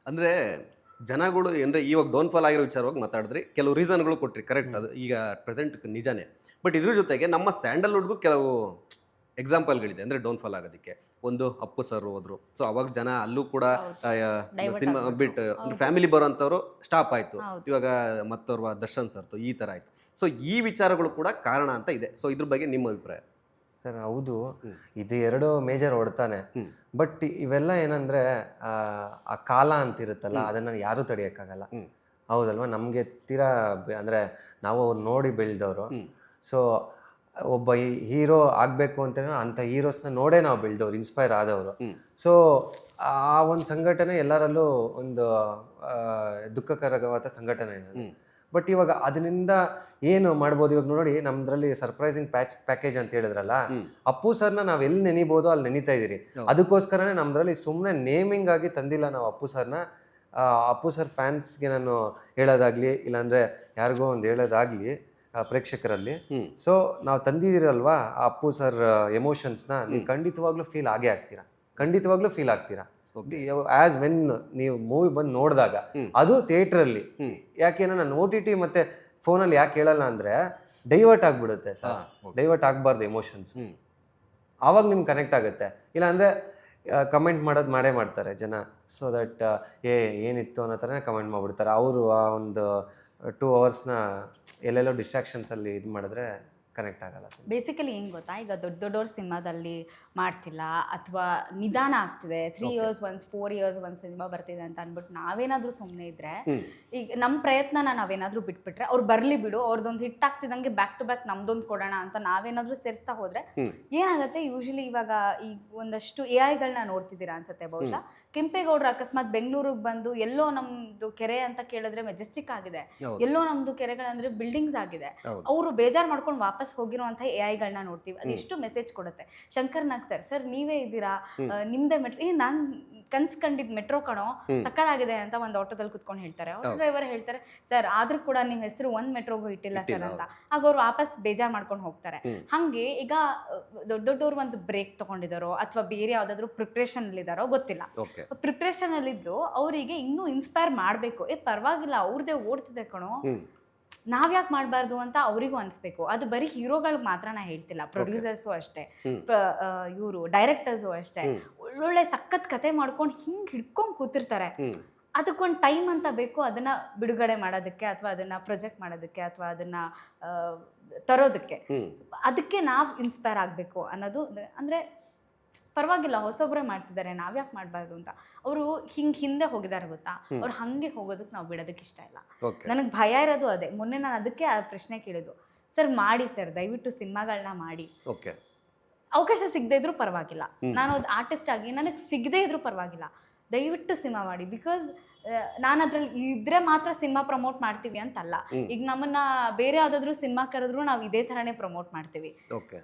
ಅಂದರೆ ಜನಗಳು ಅಂದರೆ ಇವಾಗ ಡೌನ್ಫಾಲ್ ಆಗಿರೋ ವಿಚಾರವಾಗಿ ಮಾತಾಡಿದ್ರಿ, ಕೆಲವು ರೀಸನ್ಗಳು ಕೊಟ್ರಿ, ಕರೆಕ್ಟ್, ಅದು ಈಗ ಪ್ರೆಸೆಂಟ್ ನಿಜಾನೇ. ಬಟ್ ಇದ್ರ ಜೊತೆಗೆ ನಮ್ಮ ಸ್ಯಾಂಡಲ್ವುಡ್ಗೂ ಕೆಲವು ಎಕ್ಸಾಂಪಲ್ಗಳಿದೆ ಅಂದರೆ ಡೌನ್ಫಾಲ್ ಆಗೋದಕ್ಕೆ. ಒಂದು ಅಪ್ಪು ಸರ್ ಹೋದ್ರು, ಸೊ ಅವಾಗ ಜನ ಅಲ್ಲೂ ಕೂಡ ಸಿನಿಮಾ ಬಿಟ್ಟು ಫ್ಯಾಮಿಲಿ ಬರೋಂಥವ್ರು ಸ್ಟಾಪ್ ಆಯಿತು. ಇವಾಗ ಮತ್ತೋರ್ವ ದರ್ಶನ್ ಸರ್ತು ಈ ಥರ ಆಯಿತು. ಸೊ ಈ ವಿಚಾರಗಳು ಕೂಡ ಕಾರಣ ಅಂತ ಇದೆ. ಸೊ ಇದ್ರ ಬಗ್ಗೆ ನಿಮ್ಮ ಅಭಿಪ್ರಾಯ? ಸರ್ ಹೌದು, ಇದು ಎರಡು ಮೇಜರ್ ಹೊಡ್ತಾನೆ. ಬಟ್ ಇವೆಲ್ಲ ಏನಂದ್ರೆ ಆ ಕಾಲ ಅಂತಿರುತ್ತಲ್ಲ, ಅದನ್ನ ಯಾರು ತಡೆಯೋಕ್ಕಾಗಲ್ಲ. ಹೌದಲ್ವಾ? ನಮಗೆ ತೀರಾ ಅಂದ್ರೆ ನಾವು ಅವ್ರು ನೋಡಿ ಬೆಳೆದವರು. ಸೊ ಒಬ್ಬ ಹೀರೋ ಆಗಬೇಕು ಅಂತ ಅಂಥ ಹೀರೋಸ್ನ ನೋಡೇ ನಾವು ಬೆಳೆದವ್ರು, ಇನ್ಸ್ಪೈರ್ ಆದವರು. ಸೊ ಆ ಒಂದು ಸಂಘಟನೆ ಎಲ್ಲರಲ್ಲೂ ಒಂದು ದುಃಖಕರವಾದ ಸಂಘಟನೆ. ಬಟ್ ಇವಾಗ ಅದರಿಂದ ಏನು ಮಾಡ್ಬೋದು? ಇವಾಗ ನೋಡಿ, ನಮ್ದ್ರಲ್ಲಿ ಸರ್ಪ್ರೈಸಿಂಗ್ ಪ್ಯಾಕೇಜ್ ಅಂತ ಹೇಳಿದ್ರಲ್ಲ, ಅಪ್ಪು ಸರ್ನ ನಾವ್ ಎಲ್ಲಿ ನೆನಿಬೋದು ಅಲ್ಲಿ ನೆನಿತಾ ಇದೀರಿ. ಅದಕ್ಕೋಸ್ಕರನೇ ನಮ್ದ್ರಲ್ಲಿ ಸುಮ್ಮನೆ ನೇಮಿಂಗ್ ಆಗಿ ತಂದಿಲ್ಲ ನಾವು ಅಪ್ಪು ಸರ್ನ. ಅಪ್ಪು ಸರ್ ಫ್ಯಾನ್ಸ್ಗೆ ನಾನು ಹೇಳೋದಾಗ್ಲಿ, ಇಲ್ಲಾಂದ್ರೆ ಯಾರಿಗೋ ಒಂದು ಹೇಳೋದಾಗ್ಲಿ ಪ್ರೇಕ್ಷಕರಲ್ಲಿ. ಸೊ ನಾವು ತಂದಿದ್ದೀರಲ್ವಾ ಆ ಅಪ್ಪು ಸರ್ ಎಮೋಷನ್ಸ್ನ, ನೀವು ಖಂಡಿತವಾಗ್ಲೂ ಫೀಲ್ ಆಗೇ ಆಗ್ತೀರಾ, ಖಂಡಿತವಾಗ್ಲೂ ಫೀಲ್ ಆಗ್ತೀರಾ. ಆಸ್ ವೆನ್ ನೀವು ಮೂವಿ ಬಂದು ನೋಡಿದಾಗ ಅದು ಥಿಯೇಟ್ರಲ್ಲಿ. ಯಾಕೆ ನಾನು OTT ಮತ್ತೆ ಫೋನಲ್ಲಿ ಯಾಕೆ ಹೇಳಲ್ಲ ಅಂದ್ರೆ, ಡೈವರ್ಟ್ ಆಗ್ಬಿಡುತ್ತೆ ಸರ್. ಡೈವರ್ಟ್ ಆಗಬಾರ್ದು ಎಮೋಷನ್ಸ್, ಆವಾಗ ನಿಮ್ಗೆ ಕನೆಕ್ಟ್ ಆಗುತ್ತೆ. ಇಲ್ಲಾಂದ್ರೆ ಕಮೆಂಟ್ ಮಾಡೇ ಮಾಡ್ತಾರೆ ಜನ. ಸೊ ದಟ್ ಏನಿತ್ತು ಅನ್ನೋ ಥರನೇ ಕಮೆಂಟ್ ಮಾಡಿಬಿಡ್ತಾರೆ. ಅವರು ಆ ಒಂದು 2 hours ಎಲ್ಲೆಲ್ಲೋ ಡಿಸ್ಟ್ರಾಕ್ಷನ್ಸಲ್ಲಿ ಇದು ಮಾಡಿದ್ರೆ ಕನೆಕ್ಟ್ ಆಗಲ್ಲ. ಬೇಸಿಕಲಿ ಹೆಂಗೆ ಗೊತ್ತಾ, ಈಗ ದೊಡ್ಡವ್ರ ಸಿನಿಮಾದಲ್ಲಿ ಮಾಡ್ತಿಲ್ಲ ಅಥವಾ ನಿಧಾನ ಆಗ್ತಿದೆ, 3 years once 4 years once cinema ಬರ್ತಿದೆ ಅಂತ ಅಂದ್ಬಿಟ್ಟು ನಾವೇನಾದರೂ ಸುಮ್ಮನೆ ಇದ್ರೆ, ಈಗ ನಮ್ಮ ಪ್ರಯತ್ನನ ನಾವೇನಾದರೂ ಬಿಟ್ಬಿಟ್ರೆ ಅವ್ರು ಬರಲಿ ಬಿಡು, ಅವ್ರದ್ದೊಂದು ಹಿಟ್ ಆಗ್ತಿದಂಗೆ ಬ್ಯಾಕ್ ಟು ಬ್ಯಾಕ್ ನಮ್ದೊಂದು ಕೊಡೋಣ ಅಂತ ನಾವೇನಾದರೂ ಸೇರಿಸ್ತಾ ಹೋದ್ರೆ ಏನಾಗುತ್ತೆ? ಯೂಶಲಿ ಇವಾಗ ಈಗ ಒಂದಷ್ಟು AI ನೋಡ್ತಿದ್ದೀರಾ ಅನ್ಸುತ್ತೆ ಬಹುಶಃ. ಕೆಂಪೇಗೌಡರು ಅಕಸ್ಮಾತ್ ಬೆಂಗಳೂರಿಗೆ ಬಂದು ಎಲ್ಲೋ ನಮ್ದು ಕೆರೆ ಅಂತ ಕೇಳಿದ್ರೆ ಮೆಜೆಸ್ಟಿಕ್ ಆಗಿದೆ, ಎಲ್ಲೋ ನಮ್ದು ಕೆರೆಗಳಂದ್ರೆ ಬಿಲ್ಡಿಂಗ್ಸ್ ಆಗಿದೆ, ಅವರು ಬೇಜಾರು ಮಾಡ್ಕೊಂಡು ವಾಪಸ್ ಹೋಗಿರುವಂಥ AI ನೋಡ್ತೀವಿ. ಅದು ಎಷ್ಟು ಮೆಸೇಜ್ ಕೊಡುತ್ತೆ. ಶಂಕರ್ ನಾಗ್ ಸರ್ ನೀವೇ ಇದ್ದೀರಾ, ನಿಮ್ದೇ ಮೆಟ್ರೋ, ನಾನು ಕಂಡಿದ್ ಮೆಟ್ರೋ ಕಣೋ ಸಕ್ಕತ್ತಾಗಿದೆ ಅಂತ ಒಂದು ಆಟೋದಲ್ಲಿ ಕುತ್ಕೊಂಡು ಹೇಳ್ತಾರೆ. ಆಟೋ ಡ್ರೈವರ್ ಹೇಳ್ತಾರೆ, ಸರ್ ಆದ್ರೂ ಕೂಡ ನಿಮ್ಮ ಹೆಸರು ಒಂದ್ ಮೆಟ್ರೋಗೂ ಇಟ್ಟಿಲ್ಲ ಸರ್ ಅಂತ. ಆಗ ಅವ್ರು ವಾಪಸ್ ಬೇಜಾರ್ ಮಾಡ್ಕೊಂಡು ಹೋಗ್ತಾರೆ. ಹಂಗೆ ಈಗ ದೊಡ್ಡವ್ರು ಒಂದು ಬ್ರೇಕ್ ತಗೊಂಡಿದಾರೋ ಅಥವಾ ಬೇರೆ ಯಾವ್ದಾದ್ರು ಪ್ರಿಪ್ರೇಷನ್ ಅಲ್ಲಿ ಇದಾರೋ ಗೊತ್ತಿಲ್ಲ, ಪ್ರಿಪ್ರೇಷನ್ ಅಲ್ಲಿದ್ದು ಅವರಿಗೆ ಇನ್ನೂ ಇನ್ಸ್ಪೈರ್ ಮಾಡ್ಬೇಕು. ಪರವಾಗಿಲ್ಲ ಅವ್ರದೇ ಓಡ್ತಿದೆ ಕಣೋ, ನಾವ್ಯಾಕೆ ಮಾಡಬಾರ್ದು ಅಂತ ಅವರಿಗೂ ಅನಿಸ್ಬೇಕು. ಅದು ಬರೀ ಹೀರೋಗಳಿಗೆ ಮಾತ್ರ ನಾ ಹೇಳ್ತಿಲ್ಲ, ಪ್ರೊಡ್ಯೂಸರ್ಸು ಅಷ್ಟೇ, ಇವರು ಡೈರೆಕ್ಟರ್ಸು ಅಷ್ಟೇ. ಒಳ್ಳೊಳ್ಳೆ ಸಖತ್ ಕತೆ ಮಾಡ್ಕೊಂಡು ಹಿಂಗೆ ಹಿಡ್ಕೊಂಡು ಕೂತಿರ್ತಾರೆ. ಅದಕ್ಕೊಂದು ಟೈಮ್ ಅಂತ ಬೇಕು ಅದನ್ನ ಬಿಡುಗಡೆ ಮಾಡೋದಕ್ಕೆ ಅಥವಾ ಅದನ್ನ ಪ್ರೊಜೆಕ್ಟ್ ಮಾಡೋದಕ್ಕೆ ಅಥವಾ ಅದನ್ನ ತರೋದಕ್ಕೆ. ಅದಕ್ಕೆ ನಾವು ಇನ್ಸ್ಪೈರ್ ಆಗಬೇಕು ಅನ್ನೋದು. ಅಂದರೆ ಪರವಾಗಿಲ್ಲ ಹೊಸೊಬ್ಬರೇ ಮಾಡ್ತಿದ್ದಾರೆ, ನಾವ್ಯಾಕೆ ಮಾಡಬಾರ್ದು ಅಂತ. ಅವರು ಹಿಂದೆ ಹೋಗಿದ್ದಾರೆ ಗೊತ್ತಾ, ಅವ್ರು ಹಂಗೆ ಹೋಗೋದಕ್ಕೆ ನಾವು ಬಿಡೋದಕ್ಕೆ ಇಷ್ಟ ಇಲ್ಲ. ನನಗೆ ಭಯ ಇರೋದು ಅದೇ. ಮೊನ್ನೆ ನಾನು ಅದಕ್ಕೆ ಆ ಪ್ರಶ್ನೆ ಕೇಳಿದ್ದು, ಸರ್ ಮಾಡಿ ಸರ್ ದಯವಿಟ್ಟು ಸಿನಿಮಾಗಳನ್ನ ಮಾಡಿ, ಅವಕಾಶ ಸಿಗದೇ ಇದ್ರೂ ಪರವಾಗಿಲ್ಲ, ನಾನು ಒಂದು ಆರ್ಟಿಸ್ಟ್ ಆಗಿ ನನಗೆ ಸಿಗದೇ ಇದ್ರೂ ಪರವಾಗಿಲ್ಲ, ದಯವಿಟ್ಟು ಸಿನಿಮಾ ಮಾಡಿ. ಬಿಕಾಸ್ ನಾನು ಅದ್ರಲ್ಲಿ ಇದ್ರೆ ಮಾತ್ರ ಸಿನಿಮಾ ಪ್ರಮೋಟ್ ಮಾಡ್ತೀವಿ ಅಂತಲ್ಲ. ಈಗ ನಮ್ಮನ್ನ ಬೇರೆ ಯಾವ್ದಾದ್ರು ಸಿನಿಮಾ ಕರೆದ್ರು ನಾವು ಇದೇ ಥರನೇ ಪ್ರಮೋಟ್ ಮಾಡ್ತೀವಿ.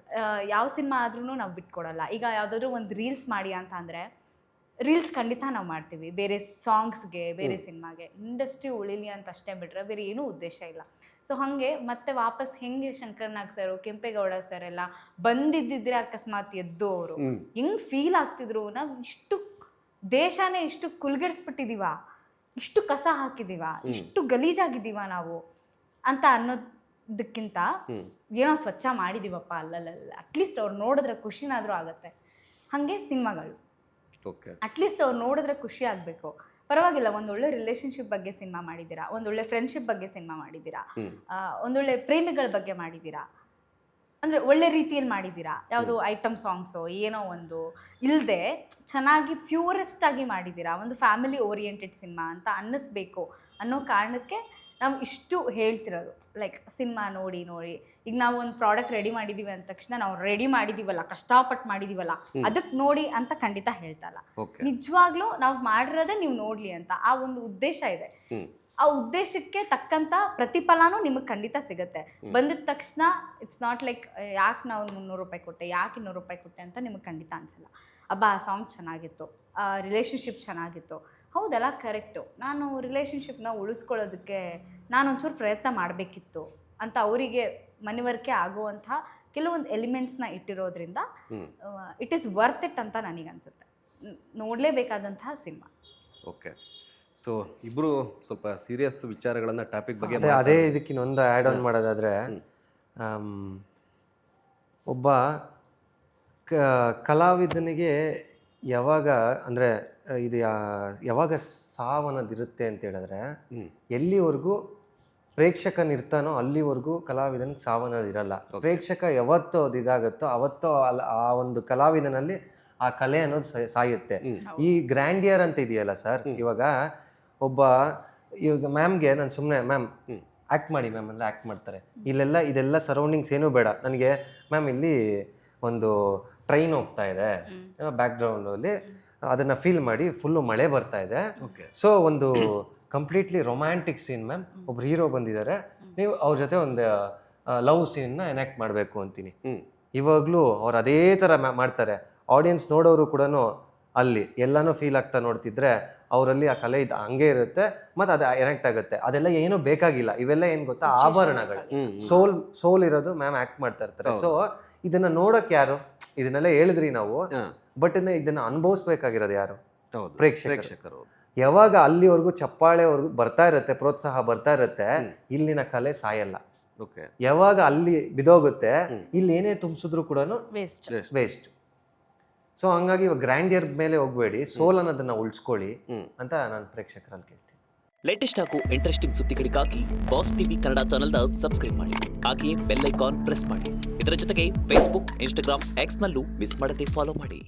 ಯಾವ ಸಿನಿಮಾ ಆದ್ರೂ ನಾವು ಬಿಟ್ಕೊಡಲ್ಲ. ಈಗ ಯಾವುದಾದ್ರೂ ಒಂದು ರೀಲ್ಸ್ ಮಾಡಿ ಅಂತ ಅಂದರೆ ರೀಲ್ಸ್ ಖಂಡಿತ ನಾವು ಮಾಡ್ತೀವಿ, ಬೇರೆ ಸಾಂಗ್ಸ್ಗೆ ಬೇರೆ ಸಿನಿಮಾಗೆ. ಇಂಡಸ್ಟ್ರಿ ಉಳಿಲಿ ಅಂತ ಅಷ್ಟೇ ಬಿಟ್ರೆ ಬೇರೆ ಏನೂ ಉದ್ದೇಶ ಇಲ್ಲ. ಸೊ ಹಾಗೆ ಮತ್ತೆ ವಾಪಸ್ ಹೆಂಗೆ ಶಂಕರ್ ನಾಗ್ ಸರ್, ಕೆಂಪೇಗೌಡ ಸರ್ ಎಲ್ಲ ಬಂದಿದ್ದಿದ್ರೆ ಅಕಸ್ಮಾತ್ ಎದ್ದು ಅವರು ಹೆಂಗೆ ಫೀಲ್ ಆಗ್ತಿದ್ರು, ನಾವು ಇಷ್ಟು ದೇಶನೇ ಇಷ್ಟು ಕುಲ್ಗೆಡ್ಸ್ಬಿಟ್ಟಿದೀವ, ಇಷ್ಟು ಕಸ ಹಾಕಿದೀವ, ಇಷ್ಟು ಗಲೀಜಾಗಿದ್ದೀವ ನಾವು ಅಂತ ಅನ್ನೋದಕ್ಕಿಂತ ಏನೋ ಸ್ವಚ್ಛ ಮಾಡಿದೀವಪ್ಪ ಅಲ್ಲಲ್ಲ, ಅಟ್ಲೀಸ್ಟ್ ಅವ್ರು ನೋಡಿದ್ರೆ ಖುಷಿನಾದರೂ ಆಗುತ್ತೆ. ಹಾಗೆ ಸಿನಿಮಾಗಳು ಅಟ್ಲೀಸ್ಟ್ ಅವ್ರು ನೋಡಿದ್ರೆ ಖುಷಿ ಆಗಬೇಕು. ಪರವಾಗಿಲ್ಲ, ಒಂದೊಳ್ಳೆ ರಿಲೇಷನ್ಶಿಪ್ ಬಗ್ಗೆ ಸಿನಿಮಾ ಮಾಡಿದ್ದೀರಾ, ಒಂದೊಳ್ಳೆ ಫ್ರೆಂಡ್ಶಿಪ್ ಬಗ್ಗೆ ಸಿನಿಮಾ ಮಾಡಿದ್ದೀರಾ, ಒಂದೊಳ್ಳೆ ಪ್ರೇಮಿಗಳ ಬಗ್ಗೆ ಮಾಡಿದ್ದೀರಾ, ಅಂದರೆ ಒಳ್ಳೆ ರೀತಿಯಲ್ಲಿ ಮಾಡಿದ್ದೀರಾ. ಯಾವುದೋ ಐಟಮ್ ಸಾಂಗ್ಸು ಏನೋ ಒಂದು ಇಲ್ಲದೆ ಚೆನ್ನಾಗಿ ಪ್ಯೂರೆಸ್ಟ್ ಆಗಿ ಮಾಡಿದ್ದೀರಾ, ಒಂದು ಫ್ಯಾಮಿಲಿ ಓರಿಯೆಂಟೆಡ್ ಸಿನಿಮಾ ಅಂತ ಅನ್ನಿಸ್ಬೇಕು ಅನ್ನೋ ಕಾರಣಕ್ಕೆ ನಾವು ಇಷ್ಟು ಹೇಳ್ತಿರೋದು. ಲೈಕ್ ಸಿನಿಮಾ ನೋಡಿ ಈಗ ನಾವು ಒಂದು ಪ್ರಾಡಕ್ಟ್ ರೆಡಿ ಮಾಡಿದ್ದೀವಿ ಅಂದ ತಕ್ಷಣ ನಾವು ರೆಡಿ ಮಾಡಿದ್ದೀವಲ್ಲ, ಕಷ್ಟಪಟ್ಟು ಮಾಡಿದ್ದೀವಲ್ಲ, ಅದಕ್ಕೆ ನೋಡಿ ಅಂತ ಖಂಡಿತ ಹೇಳ್ತಲ್ಲ. ನಿಜವಾಗ್ಲೂ ನಾವು ಮಾಡಿರೋದೇ ನೀವು ನೋಡಲಿ ಅಂತ ಆ ಒಂದು ಉದ್ದೇಶ ಇದೆ. ಆ ಉದ್ದೇಶಕ್ಕೆ ತಕ್ಕಂಥ ಪ್ರತಿಫಲನೂ ನಿಮಗೆ ಖಂಡಿತ ಸಿಗುತ್ತೆ. ಬಂದಿದ ತಕ್ಷಣ ಇಟ್ಸ್ ನಾಟ್ ಲೈಕ್ ಯಾಕೆ ನಾವು 300 ರೂಪಾಯಿ ಕೊಟ್ಟೆ, ಯಾಕೆ 200 ರೂಪಾಯಿ ಕೊಟ್ಟೆ ಅಂತ ನಿಮಗೆ ಖಂಡಿತ ಅನಿಸಲ್ಲ. ಆ ಸಾಂಗ್ ಚೆನ್ನಾಗಿತ್ತು, ಆ ರಿಲೇಷನ್ಶಿಪ್ ಚೆನ್ನಾಗಿತ್ತು, ಹೌದಲ್ಲ ಕರೆಕ್ಟು, ನಾನು ರಿಲೇಷನ್ಶಿಪ್ನ ಉಳಿಸ್ಕೊಳ್ಳೋದಕ್ಕೆ ನಾನೊಂಚೂರು ಪ್ರಯತ್ನ ಮಾಡಬೇಕಿತ್ತು ಅಂತ ಅವರಿಗೆ ಮನವರಿಕೆ ಆಗುವಂಥ ಕೆಲವೊಂದು ಎಲಿಮೆಂಟ್ಸ್ನ ಇಟ್ಟಿರೋದ್ರಿಂದ ಇಟ್ ಈಸ್ ವರ್ತ್ ಇಟ್ ಅಂತ ನನಗನ್ಸುತ್ತೆ. ನೋಡಲೇಬೇಕಾದಂತಹ ಸಿನಿಮಾ. ಓಕೆ, ಸೊ ಇಬ್ರು ಸ್ವಲ್ಪ ಸೀರಿಯಸ್ ವಿಚಾರಗಳನ್ನ ಟಾಪಿಕ್ ಬಗ್ಗೆ ಅದೇ ಇದಕ್ಕಿನ್ನೊಂದು ಆ್ಯಡ್ ಆನ್ ಮಾಡೋದಾದರೆ ಒಬ್ಬ ಕಲಾವಿದನಿಗೆ ಯಾವಾಗ ಅಂದರೆ ಇದು ಯಾವಾಗ ಸಾವನ್ನದಿರುತ್ತೆ ಅಂತ ಹೇಳಿದ್ರೆ ಎಲ್ಲಿವರೆಗೂ ಪ್ರೇಕ್ಷಕನಿರ್ತಾನೋ ಅಲ್ಲಿವರೆಗೂ ಕಲಾವಿದನಿಗೆ ಸಾವನ್ನದಿರಲ್ಲ. ಪ್ರೇಕ್ಷಕ ಯಾವತ್ತೋ ಅದು ಇದಾಗುತ್ತೋ ಅವತ್ತೋ ಆ ಒಂದು ಕಲಾವಿದನಲ್ಲಿ ಆ ಕಲೆ ಅನ್ನೋದು ಸಾಯುತ್ತೆ. ಈ ಗ್ರ್ಯಾಂಡಿಯರ್ ಅಂತ ಇದೆಯಲ್ಲ ಸರ್, ಇವಾಗ ಮ್ಯಾಮ್ಗೆ ನಾನು ಸುಮ್ಮನೆ ಮ್ಯಾಮ್ ಆ್ಯಕ್ಟ್ ಮಾಡಿ ಮ್ಯಾಮ್ ಅಂದರೆ ಆ್ಯಕ್ಟ್ ಮಾಡ್ತಾರೆ. ಇದೆಲ್ಲ ಸರೌಂಡಿಂಗ್ಸ್ ಏನೂ ಬೇಡ ನನಗೆ. ಮ್ಯಾಮ್ ಇಲ್ಲಿ ಒಂದು ಟ್ರೈನ್ ಹೋಗ್ತಾ ಇದೆ ಬ್ಯಾಕ್ಗ್ರೌಂಡಲ್ಲಿ, ಅದನ್ನು ಫೀಲ್ ಮಾಡಿ, ಫುಲ್ಲು ಮಳೆ ಬರ್ತಾ ಇದೆ. ಸೊ ಒಂದು ಕಂಪ್ಲೀಟ್ಲಿ ರೊಮ್ಯಾಂಟಿಕ್ ಸೀನ್ ಮ್ಯಾಮ್, ಒಬ್ರು ಹೀರೋ ಬಂದಿದ್ದಾರೆ, ನೀವು ಅವ್ರ ಜೊತೆ ಒಂದು ಲವ್ ಸೀನ್ನ ಎನಾಕ್ಟ್ ಮಾಡಬೇಕು ಅಂತೀನಿ. ಇವಾಗಲೂ ಅವ್ರು ಅದೇ ಥರ ಮಾಡ್ತಾರೆ. ಆಡಿಯನ್ಸ್ ನೋಡೋರು ಕೂಡ ಅಲ್ಲಿ ಎಲ್ಲನೂ ಫೀಲ್ ಆಗ್ತಾ ನೋಡ್ತಿದ್ರೆ ಅವರಲ್ಲಿ ಆ ಕಲೆ ಹಂಗೆ ಇರುತ್ತೆ, ಮತ್ತು ಅದು ಎನಾಕ್ಟ್ ಆಗುತ್ತೆ. ಅದೆಲ್ಲ ಏನೂ ಬೇಕಾಗಿಲ್ಲ. ಇವೆಲ್ಲ ಏನು ಗೊತ್ತಾ, ಆಭರಣಗಳು. ಸೋಲ್ ಇರೋದು ಮ್ಯಾಮ್ ಆ್ಯಕ್ಟ್ ಮಾಡ್ತಾ ಇರ್ತಾರೆ. ಸೊ ಇದನ್ನು ನೋಡೋಕೆ ಯಾರು? ಇದನ್ನೆಲ್ಲ ಹೇಳಿದ್ರಿ ನಾವು, ಬಟ್ ಇದನ್ನು ಅನುಭವಿಸ್ಬೇಕಾಗಿರೋದು ಯಾರು? ಪ್ರೇಕ್ಷಕರು. ಯಾವಾಗ ಅಲ್ಲಿವರೆಗೂ ಚಪ್ಪಾಳೆವರೆಗೂ ಬರ್ತಾ ಇರುತ್ತೆ, ಪ್ರೋತ್ಸಾಹ ಬರ್ತಾ ಇರುತ್ತೆ, ಇಲ್ಲಿನ ಕಲೆ ಸಾಯಲ್ಲ. ಯಾವಾಗ ಅಲ್ಲಿ ಬಿದೋಗುತ್ತೆ, ಇಲ್ಲಿ ಏನೇ ತುಂಬಿಸಿದ್ರು ಕೂಡ ವೇಸ್ಟ್. ಸೊ ಹಂಗಾಗಿ ಇವಾಗ ಗ್ರ್ಯಾಂಡಿಯರ್ ಮೇಲೆ ಹೋಗ್ಬೇಡಿ, ಸೋಲ್ ಅನ್ನೋದನ್ನ ಉಳಿಸ್ಕೊಳ್ಳಿ ಅಂತ ನಾನು ಪ್ರೇಕ್ಷಕರಲ್ಲಿ ಕೇಳ್ತೀನಿ. ಲೇಟೆಸ್ಟ್ ಹಾಗೂ ಇಂಟ್ರೆಸ್ಟಿಂಗ್ ಸುದ್ದಿಗಳಿಗಾಗಿ ಬಾಸ್ ಟಿವಿ ಕನ್ನಡ ಚಾನೆಲ್ನ ಸಬ್ಸ್ಕ್ರೈಬ್ ಮಾಡಿ, ಹಾಗೆಯೇ ಬೆಲ್ ಐಕಾನ್ ಪ್ರೆಸ್ ಮಾಡಿ. ಇದರ ಜೊತೆಗೆ ಫೇಸ್ಬುಕ್, ಇನ್ಸ್ಟಾಗ್ರಾಮ್, ಎಕ್ಸ್ನಲ್ಲೂ ಮಿಸ್ ಮಾಡದೆ ಫಾಲೋ ಮಾಡಿ.